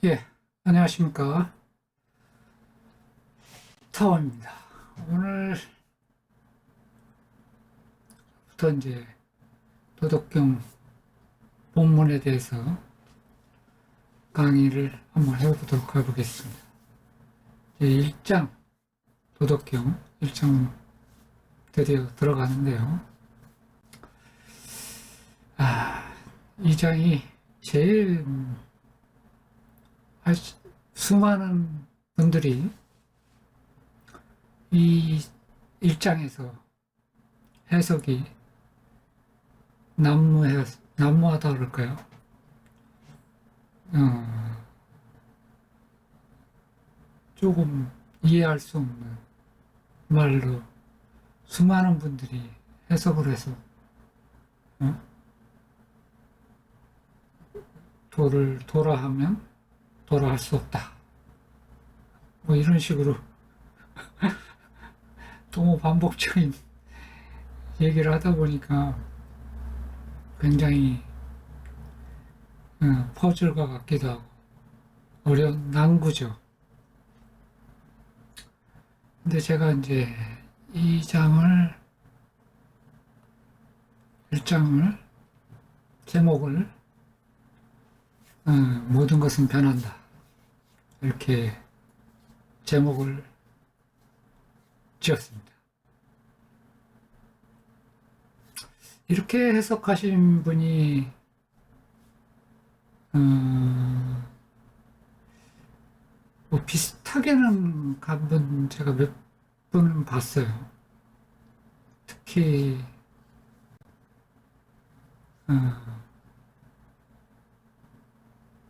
예, 안녕하십니까. 타워입니다. 오늘부터 이제 도덕경 본문에 대해서 강의를 한번 해보도록 해보겠습니다. 1장, 도덕경 1장 드디어 들어가는데요. 이 장이 제일 수많은 분들이 이 1장에서 해석이 난무하다 그럴까요? 조금 이해할 수 없는 말로 수많은 분들이 해석을 해서 도를 도라하면 도라할 수 없다. 뭐 이런 식으로 너무 반복적인 얘기를 하다 보니까 굉장히 퍼즐과 같기도 하고 어려운 난구죠. 근데 제가 이제 이 장을 1장을 제목을 모든 것은 변한다 이렇게 제목을 지었습니다. 이렇게 해석하신 분이 뭐 비슷하게는 간 분 제가 몇 분은 봤어요. 특히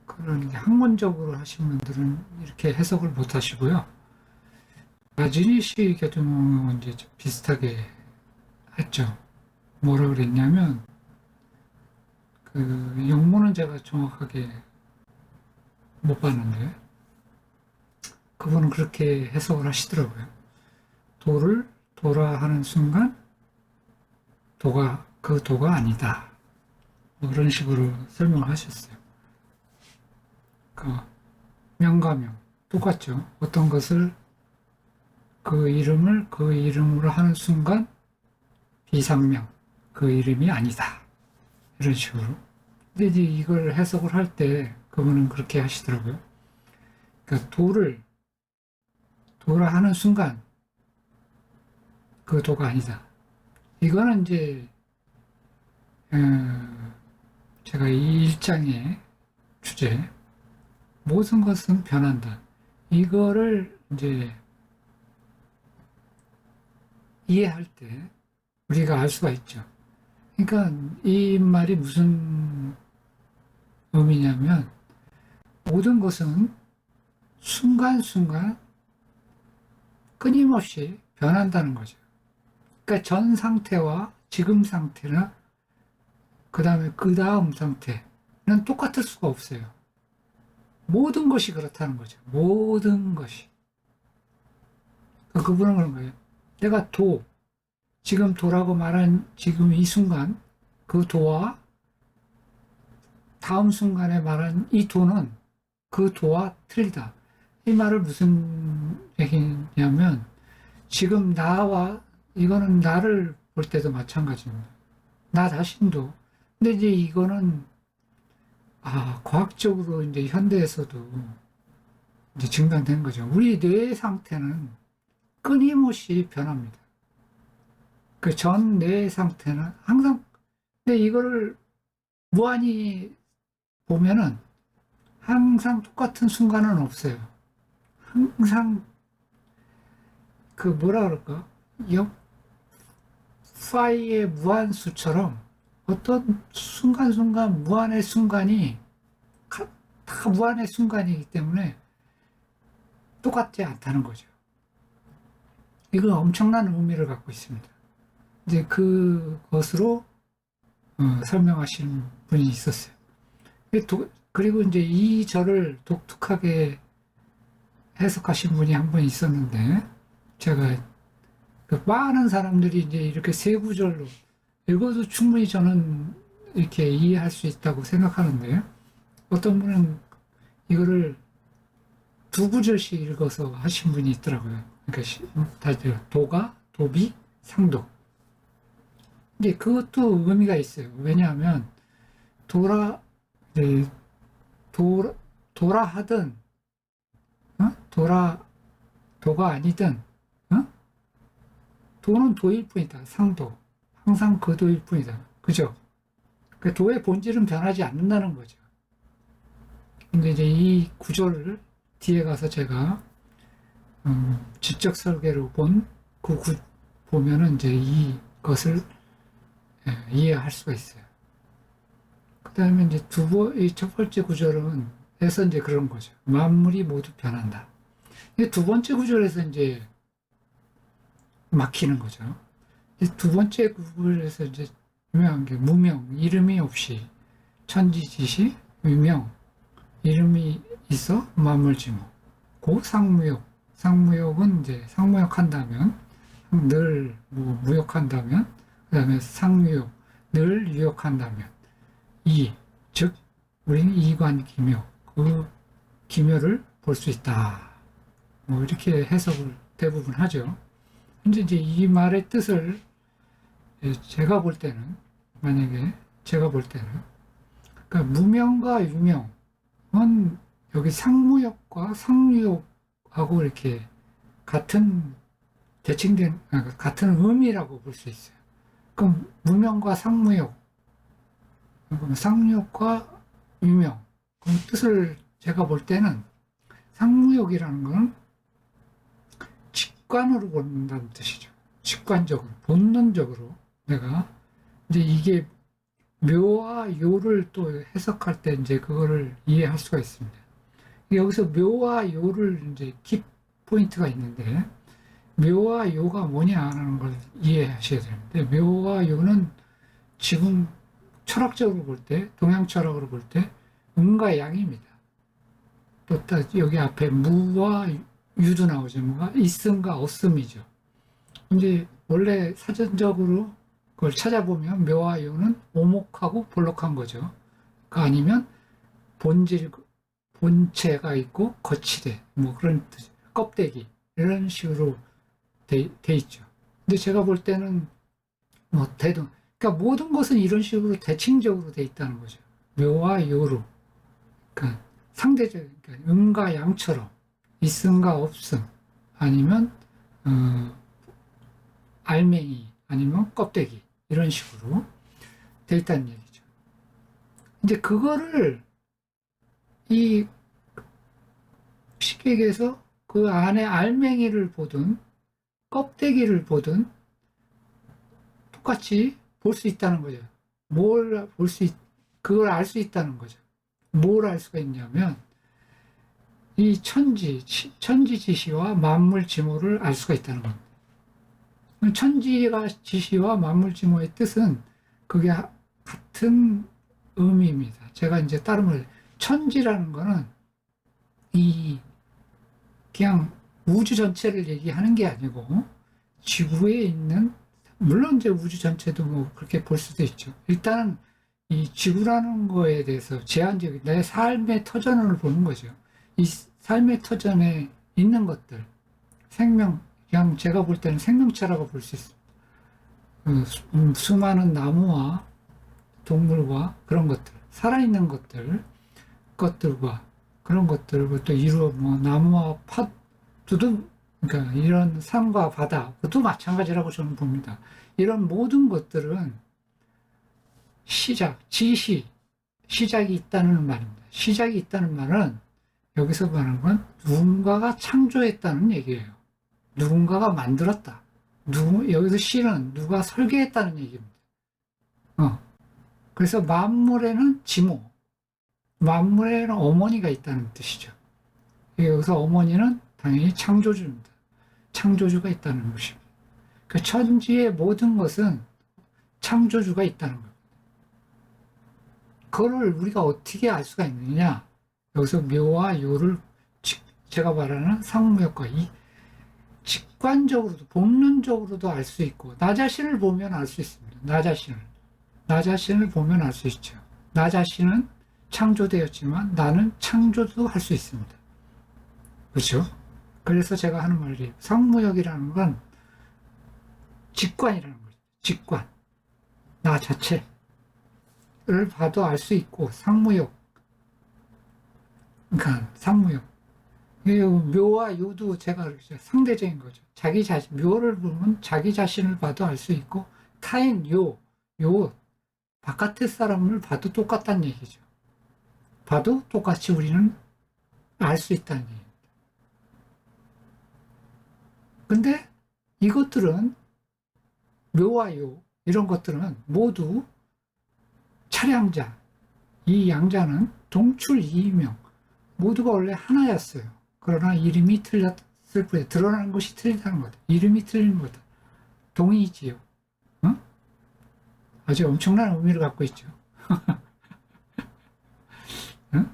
그런 학문적으로 하신 분들은 이렇게 해석을 못 하시고요. 라지니시 교수는 이제 좀 비슷하게 했죠. 뭐라 그랬냐면, 그 영문은 제가 정확하게 못 봤는데, 그분은 그렇게 해석을 하시더라고요. 도를 도라 하는 순간, 그 도가 아니다. 뭐 그런 식으로 설명을 하셨어요. 그 명가명, 똑같죠. 어떤 것을 그 이름을 그 이름으로 하는 순간 비상명, 그 이름이 아니다. 이런 식으로. 근데 이제 이걸 해석을 할 때 그분은 그렇게 하시더라고요. 그러니까 도라 하는 순간 그 도가 아니다. 이거는 이제 제가 이 일장의 주제 모든 것은 변한다. 이거를 이제 이해할 때 우리가 알 수가 있죠. 그러니까 이 말이 무슨 의미냐면 모든 것은 순간순간 끊임없이 변한다는 거죠. 그러니까 전 상태와 지금 상태나 그 다음에 그 다음 상태는 똑같을 수가 없어요. 모든 것이 그렇다는 거죠. 모든 것이. 그분은 그런 거예요. 내가 지금 도라고 말한 지금 이 순간, 그 도와 다음 순간에 말한 이 도는 그 도와 틀리다. 이 말을 무슨 얘기냐면, 지금 이거는 나를 볼 때도 마찬가지입니다. 나 자신도. 근데 이제 이거는, 과학적으로 이제 현대에서도 이제 증명된 거죠. 우리 뇌의 상태는 끊임없이 변합니다. 그 전 뇌의 상태는 항상, 근데 이거를 무한히 보면은 항상 똑같은 순간은 없어요. 항상 그 뭐라 그럴까? 파이의 무한수처럼 어떤 순간순간 무한의 순간이 다 무한의 순간이기 때문에 똑같지 않다는 거죠. 이거 엄청난 의미를 갖고 있습니다. 이제 그것으로 설명하시는 분이 있었어요. 그리고 이제 이 절을 독특하게 해석하신 분이 한 분 있었는데, 제가 그 많은 사람들이 이제 이렇게 세 구절로 읽어도 충분히 저는 이렇게 이해할 수 있다고 생각하는데, 어떤 분은 이거를 두 구절씩 읽어서 하신 분이 있더라고요. 그러니까 다들 도가, 도비, 상도. 근데 그것도 의미가 있어요. 왜냐하면 도라, 네, 도라 하든, 도가 아니든, 도는 도일 뿐이다. 상도. 항상 그 도일 뿐이다. 그죠? 그 도의 본질은 변하지 않는다는 거죠. 근데 이제 이 구조를 뒤에 가서 제가 지적 설계로 보면은 이제 이것을 이해할 수가 있어요. 그 다음에 이제 이 첫 번째 구절은 에서 이제 그런 거죠. 만물이 모두 변한다. 두 번째 구절에서 이제 막히는 거죠. 두 번째 구절에서 이제 유명한 게 무명, 이름이 없이 천지지시, 유명, 이름이 있어 만물지모. 고 상무역, 상무역은 이제 상무역한다면 늘 무역한다면, 그 다음에 상무역, 늘 유역한다면, 즉 우리는 이관기묘, 그 기묘를 볼 수 있다. 뭐 이렇게 해석을 대부분 하죠. 근데 이제 이 말의 뜻을 제가 볼 때는, 만약에 제가 볼 때는, 그러니까 무명과 유명은 여기 상무역과 상유역하고 이렇게 같은 대칭된, 같은 의미라고 볼 수 있어요. 그럼 무명과 상무역, 상유역과 유명, 그 뜻을 제가 볼 때는 상무역이라는 건 직관으로 본다는 뜻이죠. 직관적으로, 본능적으로 내가 이제 이게 묘와 요를 또 해석할 때 이제 그거를 이해할 수가 있습니다. 여기서 묘와 요를 이제 키 포인트가 있는데, 묘와 요가 뭐냐라는 걸 이해하셔야 되는데, 묘와 요는 지금 철학적으로 볼 때, 동양 철학으로 볼 때 음과 양입니다. 또 여기 앞에 무와 유도 나오죠. 뭐가 있음과 없음이죠. 이제 원래 사전적으로 그걸 찾아보면 묘와 요는 오목하고 볼록한 거죠. 그 아니면 본체가 있고 거치대, 뭐 그런 뜻, 껍데기 이런 식으로 돼 있죠. 근데 제가 볼 때는 뭐 그러니까 모든 것은 이런 식으로 대칭적으로 돼 있다는 거죠. 묘와 요로, 그러니까 상대적, 그러니까 음과 양처럼 있음과 없음, 아니면 알맹이, 아니면 껍데기 이런 식으로 돼 있다는 얘기죠. 이제 그거를 이 쉽게 얘기해서 그 안에 알맹이를 보든 껍데기를 보든 똑같이 볼 수 있다는 거죠. 그걸 알 수 있다는 거죠. 뭘 알 수가 있냐면 이 천지지시와 만물지모를 알 수가 있다는 겁니다. 천지지시와 만물지모의 뜻은 그게 같은 의미입니다. 제가 이제 다른 천지라는 거는 그냥 우주 전체를 얘기하는 게 아니고 지구에 있는, 물론 이제 우주 전체도 뭐 그렇게 볼 수도 있죠. 일단은 이 지구라는 거에 대해서 제한적인 내 삶의 터전을 보는 거죠. 이 삶의 터전에 있는 것들, 그냥 제가 볼 때는 생명체라고 볼 수 있습니다. 수많은 나무와 동물과 그런 것들, 살아있는 것들과 그런 것들을 또 뭐 나무와 그러니까 이런 산과 바다, 그것도 마찬가지라고 저는 봅니다. 이런 모든 것들은 시작이 있다는 말입니다. 시작이 있다는 말은 여기서 말하는 건 누군가가 창조했다는 얘기예요. 누군가가 만들었다. 여기서 시는 누가 설계했다는 얘기입니다. 그래서 만물에는 지모, 만물에는 어머니가 있다는 뜻이죠. 여기서 어머니는 당연히 창조주입니다. 창조주가 있다는 것입니다. 그 천지의 모든 것은 창조주가 있다는 겁니다. 그걸 우리가 어떻게 알 수가 있느냐? 여기서 묘와 요를 제가 말하는 상무역과 이 직관적으로도 본능적으로도 알 수 있고, 나 자신을 보면 알 수 있습니다. 나 자신을 보면 알 수 있죠. 나 자신은 창조되었지만 나는 창조도 할 수 있습니다. 그렇죠? 그래서 제가 하는 말이 상무역이라는 건 직관이라는 거죠. 직관. 나 자체를 봐도 알 수 있고 상무역. 그러니까 상무역. 묘와 요도 제가 상대적인 거죠. 자기 자신, 묘를 보면 자기 자신을 봐도 알 수 있고 타인, 요 바깥의 사람을 봐도 똑같다는 얘기죠. 봐도 똑같이 우리는 알 수 있다는 얘기입니다. 근데 이것들은 묘와 요 이런 것들은 모두 차량자, 이 양자는 동출 이명 모두가 원래 하나였어요. 그러나 이름이 틀렸을 뿐이에요. 드러나는 것이 틀리다는 거다. 이름이 틀린 거다. 동이지요. 어? 아주 엄청난 의미를 갖고 있죠. 어?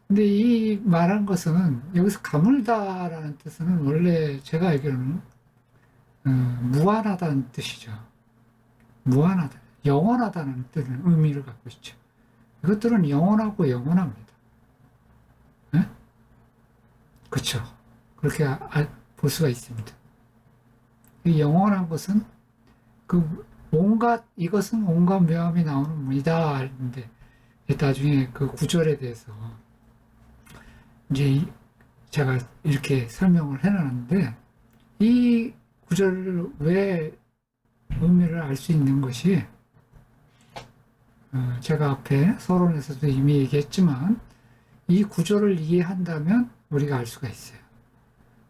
근데 이 말한 것은 여기서 가물다라는 뜻은 원래 제가 알기로는 무한하다는 뜻이죠. 무한하다, 영원하다는 뜻은 의미를 갖고 있죠. 이것들은 영원하고 영원합니다. 네? 그렇죠. 그렇게 볼 수가 있습니다. 이 영원한 것은 이것은 온갖 묘함이 나오는 문이다 하는데 나중에 그 구절에 대해서 이제 제가 이렇게 설명을 해놨는데 이 구절을 왜 의미를 알 수 있는 것이 제가 앞에 서론에서도 이미 얘기했지만 이 구조를 이해한다면 우리가 알 수가 있어요.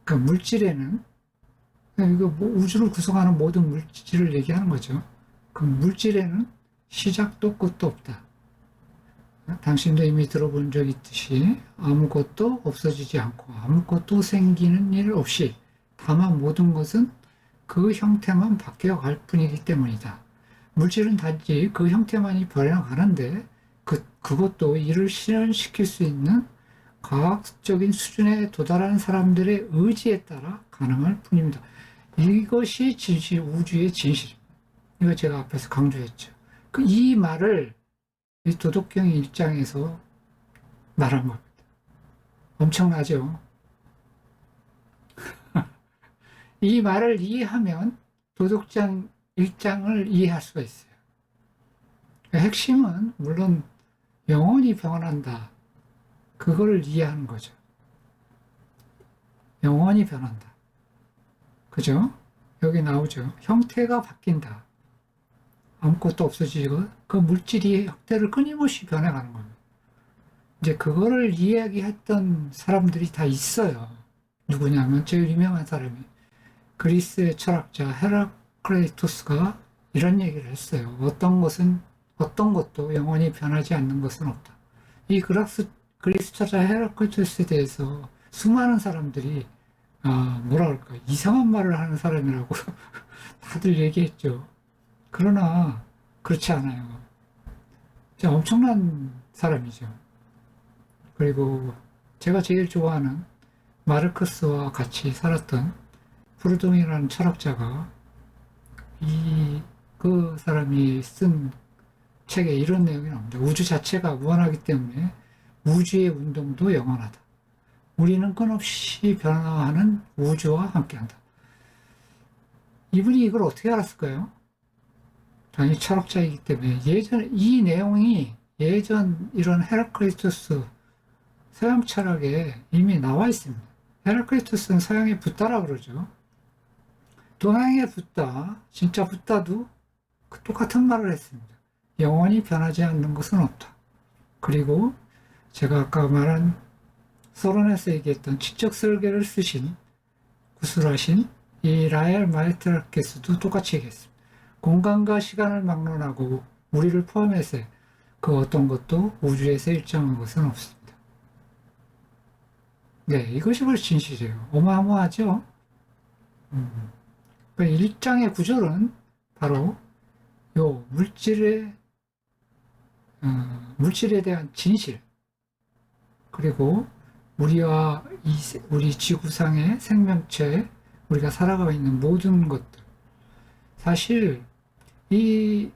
그러니까 물질에는 이거 우주를 구성하는 모든 물질을 얘기하는 거죠. 그 물질에는 시작도 끝도 없다. 당신도 이미 들어본 적 있듯이 아무것도 없어지지 않고 아무것도 생기는 일 없이 다만 모든 것은 그 형태만 바뀌어갈 뿐이기 때문이다. 물질은 단지 그 형태만이 변해가는데 그것도 이를 실현시킬 수 있는 과학적인 수준에 도달한 사람들의 의지에 따라 가능할 뿐입니다. 이것이 진실, 우주의 진실입니다. 이거 제가 앞에서 강조했죠. 이 말을 이 도덕경 1장에서 말한 겁니다. 엄청나죠? 이 말을 이해하면 도덕경 1장을 이해할 수가 있어요. 핵심은 물론 영원히 변한다. 그걸 이해하는 거죠. 영원히 변한다. 그죠? 여기 나오죠. 형태가 바뀐다. 아무것도 없어지고 그 물질이 형태를 끊임없이 변해가는 겁니다. 이제 그거를 이야기했던 사람들이 다 있어요. 누구냐면 제일 유명한 사람이 그리스의 철학자 헤라클레이토스가 이런 얘기를 했어요. 어떤 것도 영원히 변하지 않는 것은 없다. 이 그리스 철학자 헤라클레이토스에 대해서 수많은 사람들이 뭐라 그럴까 이상한 말을 하는 사람이라고 다들 얘기했죠. 그러나 그렇지 않아요. 진짜 엄청난 사람이죠. 그리고 제가 제일 좋아하는 마르크스와 같이 살았던 프루동이라는 철학자가 그 사람이 쓴 책에 이런 내용이 나옵니다. 우주 자체가 무한하기 때문에 우주의 운동도 영원하다. 우리는 끊임없이 변화하는 우주와 함께한다. 이분이 이걸 어떻게 알았을까요? 당연히 철학자이기 때문에 이 내용이 예전 이런 헤라클레이토스 서양 철학에 이미 나와 있습니다. 헤라클레이토스는 서양의 붓다라 그러죠. 동양의 붓다, 진짜 붓다도 똑같은 말을 했습니다. 영원히 변하지 않는 것은 없다. 그리고 제가 아까 말한 서론에서 얘기했던 지적 설계를 쓰신 구술하신 이 라엘 마이트라케스도 똑같이 얘기했습니다. 공간과 시간을 막론하고 우리를 포함해서 그 어떤 것도 우주에서 일정한 것은 없습니다. 네, 이것이 바로 진실이에요. 어마어마하죠? 그 1장의 구절은 바로 요 물질에 대한 진실, 그리고 우리 지구상의 생명체, 우리가 살아가고 있는 모든 것들, 사실 이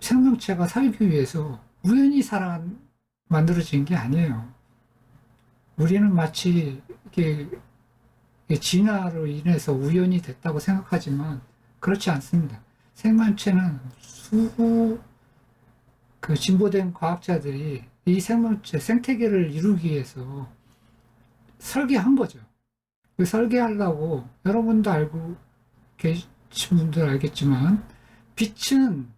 생명체가 살기 위해서 우연히 만들어진 게 아니에요. 우리는 마치 이게 진화로 인해서 우연이 됐다고 생각하지만 그렇지 않습니다. 생명체는 그 진보된 과학자들이 이 생명체, 생태계를 이루기 위해서 설계한 거죠. 그 설계하려고 여러분도 알고 계신 분들 알겠지만 빛은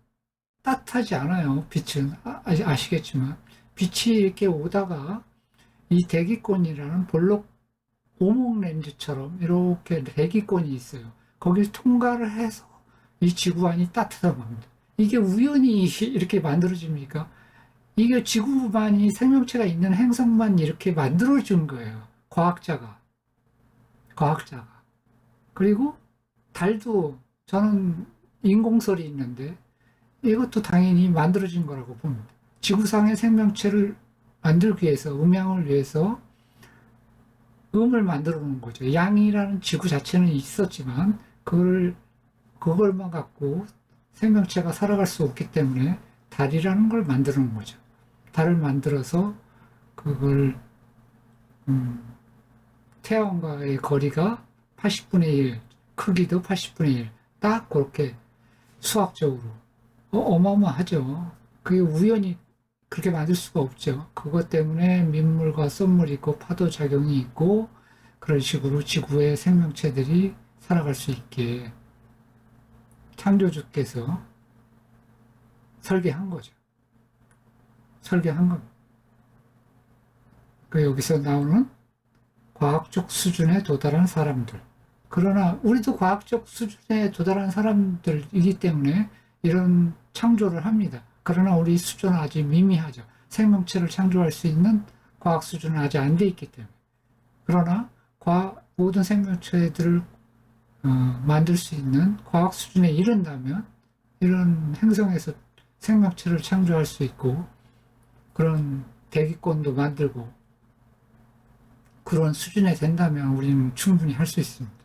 따뜻하지 않아요. 빛은 아시겠지만 빛이 이렇게 오다가 이 대기권이라는 볼록 오목 렌즈처럼 이렇게 대기권이 있어요. 거기를 통과를 해서 이 지구안이 따뜻한 겁니다. 이게 우연히 이렇게 만들어집니까? 이게 지구만이 생명체가 있는 행성만 이렇게 만들어준 거예요. 과학자가. 그리고 달도 저는 인공설이 있는데 이것도 당연히 만들어진 거라고 봅니다. 지구상의 생명체를 만들기 위해서, 음양을 위해서 음을 만들어 놓은 거죠. 양이라는 지구 자체는 있었지만 그걸만 갖고 생명체가 살아갈 수 없기 때문에 달이라는 걸 만들어 놓은 거죠. 달을 만들어서 그걸 태양과의 거리가 80분의 1, 크기도 80분의 1, 딱 그렇게 수학적으로 어마어마하죠. 그게 우연히 그렇게 만들 수가 없죠. 그것 때문에 민물과 썸물이 있고 파도 작용이 있고 그런 식으로 지구의 생명체들이 살아갈 수 있게 창조주께서 설계한 거죠. 설계한 겁니다. 그 여기서 나오는 과학적 수준에 도달한 사람들. 그러나 우리도 과학적 수준에 도달한 사람들이기 때문에 이런 창조를 합니다. 그러나 우리 수준은 아직 미미하죠. 생명체를 창조할 수 있는 과학 수준은 아직 안 돼 있기 때문에. 그러나 모든 생명체들을 만들 수 있는 과학 수준에 이른다면 이런 행성에서 생명체를 창조할 수 있고 그런 대기권도 만들고 그런 수준에 된다면 우리는 충분히 할 수 있습니다.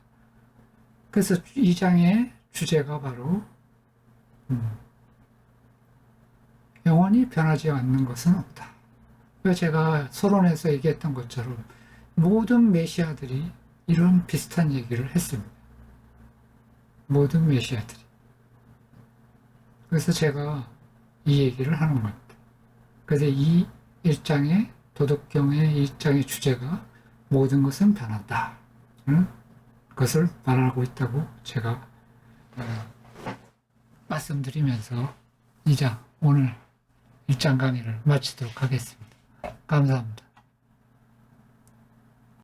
그래서 이 장의 주제가 바로 영원히 변하지 않는 것은 없다. 제가 서론에서 얘기했던 것처럼 모든 메시아들이 이런 비슷한 얘기를 했습니다. 모든 메시아들이. 그래서 제가 이 얘기를 하는 겁니다. 그래서 이 1장의 도덕경의 1장의 주제가 모든 것은 변한다. 그것을 말하고 있다고 제가 말씀드리면서 이장 오늘 1장 강의를 마치도록 하겠습니다. 감사합니다.